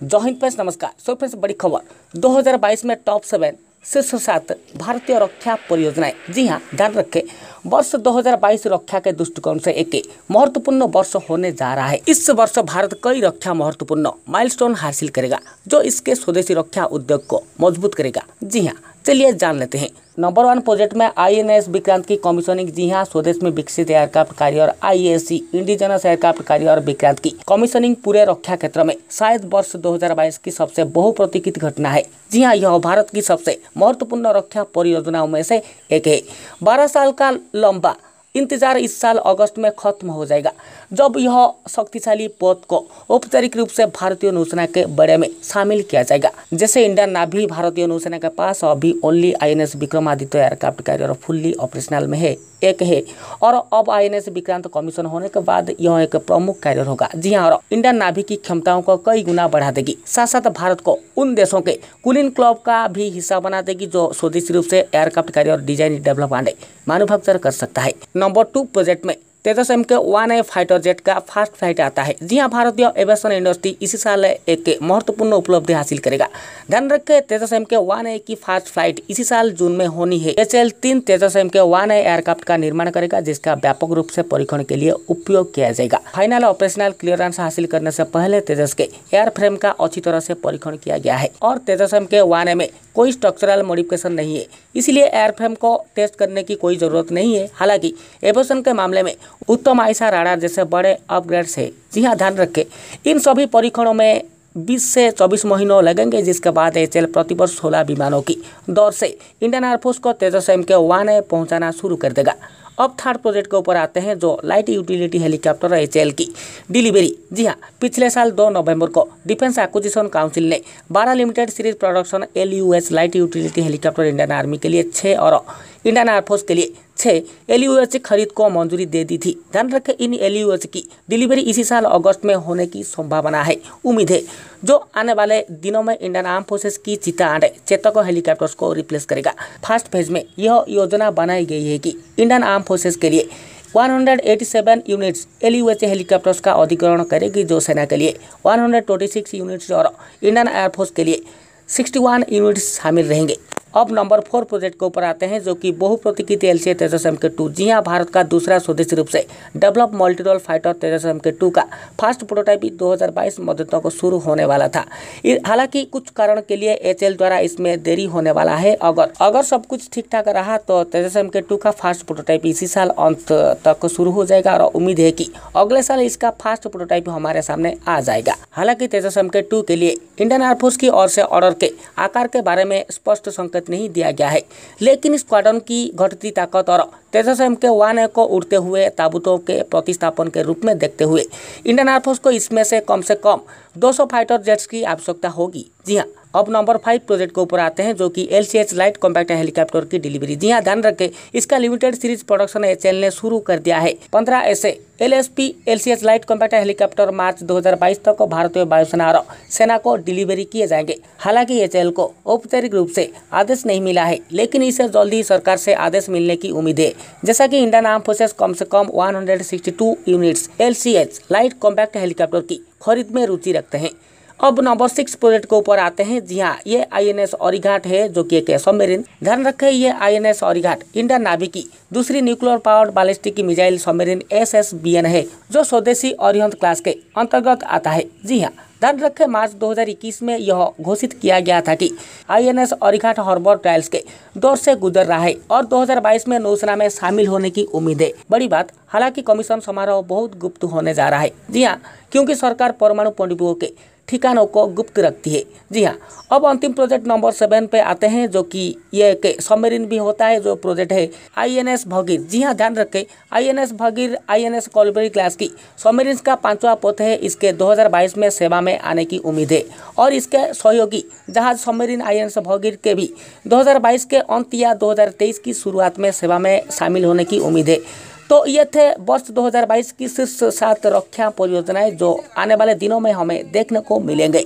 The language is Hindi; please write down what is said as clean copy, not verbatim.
जय हिंद फ्रेंड्स, नमस्कार। सो फ्रेंड्स, बड़ी खबर 2022 में टॉप 7 शीर्ष 7 भारतीय रक्षा परियोजनाएं। जी हां, ध्यान रखें, वर्ष 2022 रक्षा के दृष्टिकोण से एक महत्वपूर्ण वर्ष होने जा रहा है। इस वर्ष भारत कई रक्षा महत्वपूर्ण माइलस्टोन हासिल करेगा जो इसके स्वदेशी रक्षा उद्योग को मजबूत करेगा। जी हाँ, चलिए जान लेते हैं। नंबर 1 प्रोजेक्ट में INS विक्रांत की कमीशनिंग। जी हाँ, स्वदेश में विकसित aircraft carrier IAC indigenous aircraft carrier Vikrant की कमीशनिंग पूरे रक्षा क्षेत्र में शायद वर्ष 2022 की सबसे बहुप्रतीक्षित घटना है। जी हाँ, यह भारत की सबसे महत्वपूर्ण रक्षा परियोजनाओं में से एक है। 12 साल का लंबा इंतजार इस साल अगस्त में खत्म हो जाएगा, जब यह शक्तिशाली पोत को औपचारिक रूप से भारतीय नौसेना के बेड़े में शामिल किया जाएगा। जैसे इंडियन नावी भारतीय नौसेना के पास अभी only INS Vikramaditya aircraft carrier fully operational में है, एक है, और अब INS विक्रांत कमीशन होने के बाद यह एक प्रमुख कैरियर होगा। जी हाँ, और इंडियन नावी की क्षमताओं को कई गुना बढ़ा देगी। साथ साथ भारत को उन देशों के कूलिंग क्लब का भी हिस्सा बना देगी जो स्वदेशी रूप से aircraft carrier design, develop and manufacture कर सकता है। नंबर 2 प्रोजेक्ट में तेजस MK-1A फाइटर जेट का फास्ट फ्लाइट आता है। जी हाँ, भारतीय एविएशन इंडस्ट्री इसी साल एक महत्वपूर्ण उपलब्धि हासिल करेगा। ध्यान रखें, तेजस MK-1A की फास्ट फ्लाइट इसी साल जून में होनी है। HAL-3 तेजस MK-1A एयरक्राफ्ट का निर्माण करेगा जिसका व्यापक रूप से परीक्षण के लिए उपयोग किया जाएगा। फाइनल ऑपरेशनल क्लियरेंस हासिल करने से पहले तेजस के एयरफ्रेम का अच्छी तरह से परीक्षण किया गया है और तेजस MK-1A में कोई स्ट्रक्चरल मॉडिफिकेशन नहीं है, इसलिए एयरफ्रेम को टेस्ट करने की कोई जरूरत नहीं है। हालांकि एविएशन के मामले में उत्तम आईसा राडार जैसे बड़े अपग्रेड्स है। जी हाँ, ध्यान रखें, इन सभी परीक्षणों में 20 से 24 महीनों लगेंगे, जिसके बाद HAL प्रतिवर्ष 16 विमानों की दौर से इंडियन एयरफोर्स को तेजस MK-1A पहुंचाना शुरू कर देगा। अब थर्ड प्रोजेक्ट के ऊपर आते हैं, जो लाइट यूटिलिटी हेलीकॉप्टर HAL की डिलीवरी। जी हाँ, पिछले साल 2 नवंबर को डिफेंस एक्विजिशन काउंसिल ने 12 limited series production LUH light utility helicopter Indian army के लिए 6 और इंडियन एयरफोर्स के लिए 6 LUH खरीद को मंजूरी दे दी थी। ध्यान रखें, इन LUH की डिलीवरी इसी साल अगस्त में होने की संभावना है। उम्मीद है जो आने वाले दिनों में इंडियन आर्म फोर्सेस की चीता एंड चेतक हेलीकॉप्टर्स को रिप्लेस करेगा। फर्स्ट फेज में यह योजना बनाई गई है कि इंडियन आर्म फोर्सेस के लिए 187 यूनिट्स LUH हेलीकॉप्टर्स का अधिग्रहण करेगी, जो सेना के लिए 126 यूनिट्स और इंडियन एयरफोर्स के लिए 61 यूनिट्स शामिल रहेंगे। अब नंबर 4 प्रोजेक्ट के ऊपर आते हैं, जो कि बहुप्रतीक्षित LCA तेजस MK-2। जी हाँ, भारत का दूसरा स्वदेशी रूप से डेवलप मल्टी रोल फाइटर तेजस MK-2 का फर्स्ट प्रोटोटाइप 2022 मध्य तक शुरू होने वाला था। हालांकि कुछ कारण के लिए HAL द्वारा इसमें देरी होने वाला है। अगर सब कुछ ठीक ठाक रहा तो तेजस MK-2 का फर्स्ट प्रोटोटाइप इसी साल अंत तक शुरू हो जाएगा और उम्मीद है कि अगले साल इसका फर्स्ट प्रोटोटाइप हमारे सामने आ जाएगा। हालांकि तेजस MK-2 के लिए इंडियन एयरफोर्स की ओर से ऑर्डर के आकार के बारे में स्पष्ट संकेत नहीं दिया गया है, लेकिन स्क्वाड्रन की घटती ताकत और तेजस MK-1A को उड़ते हुए ताबूतों के प्रतिस्थापन के रूप में देखते हुए इंडियन एयरफोर्स को इसमें से कम 200 फाइटर जेट्स की आवश्यकता होगी। जी हाँ, अब नंबर 5 प्रोजेक्ट के ऊपर आते हैं, जो कि LCH लाइट कॉम्पैक्ट हेलीकॉप्टर की डिलीवरी। जी हाँ, ध्यान रखें, इसका लिमिटेड सीरीज प्रोडक्शन HAL ने शुरू कर दिया है। 15 ऐसे LSP LCH light compact helicopter March 2022 तक भारतीय वायुसेना और सेना को डिलीवरी किए जाएंगे। हालांकि HAL को औपचारिक रूप से आदेश नहीं मिला है, लेकिन इसे जल्दी ही सरकार से आदेश मिलने की उम्मीद है, जैसा कि इंडियन आर्म फोर्सेस कम से कम 162 units LCH light compact helicopter की खरीद में रुचि रखते हैं। अब नंबर 6 प्रोजेक्ट के ऊपर आते हैं। जी हाँ, ये INS औरिघाट है, जो कि एक सबमरीन। ध्यान रखें, ये INS औरिघाट इंडियन नावी की दूसरी nuclear powered ballistic missile submarine SSBN है, जो स्वदेशी अरिहंत क्लास के अंतर्गत आता है। जी हाँ, ध्यान रखें, मार्च 2021 में यह घोषित किया गया था कि INS औरिघाट हार्बर ट्रायल्स के दौर से गुजर रहा है और 2022 में नौसेना में शामिल होने की उम्मीद है। बड़ी बात, हालांकि कमीशन समारोह बहुत गुप्त होने जा रहा है। जी हाँ, क्योंकि सरकार परमाणु पनडुब्बियों के ठिकानों को गुप्त रखती है। जी हाँ, अब अंतिम प्रोजेक्ट नंबर 7 पे आते हैं, जो कि ये एक सबमरीन भी होता है। जो प्रोजेक्ट है INS भगीर। जी हाँ, ध्यान रखें, INS भगीर INS कोलबरी क्लास की सबमरीन का 5वां पोत है। इसके 2022 में सेवा में आने की उम्मीद है और इसके सहयोगी जहाज सबमरीन INS भगीर के भी 2022 के अंत या 2023 की शुरुआत में सेवा में शामिल होने की उम्मीद है। तो ये थे वर्ष 2022 की शीर्ष 7 रक्षा परियोजनाएं, जो आने वाले दिनों में हमें देखने को मिलेंगे।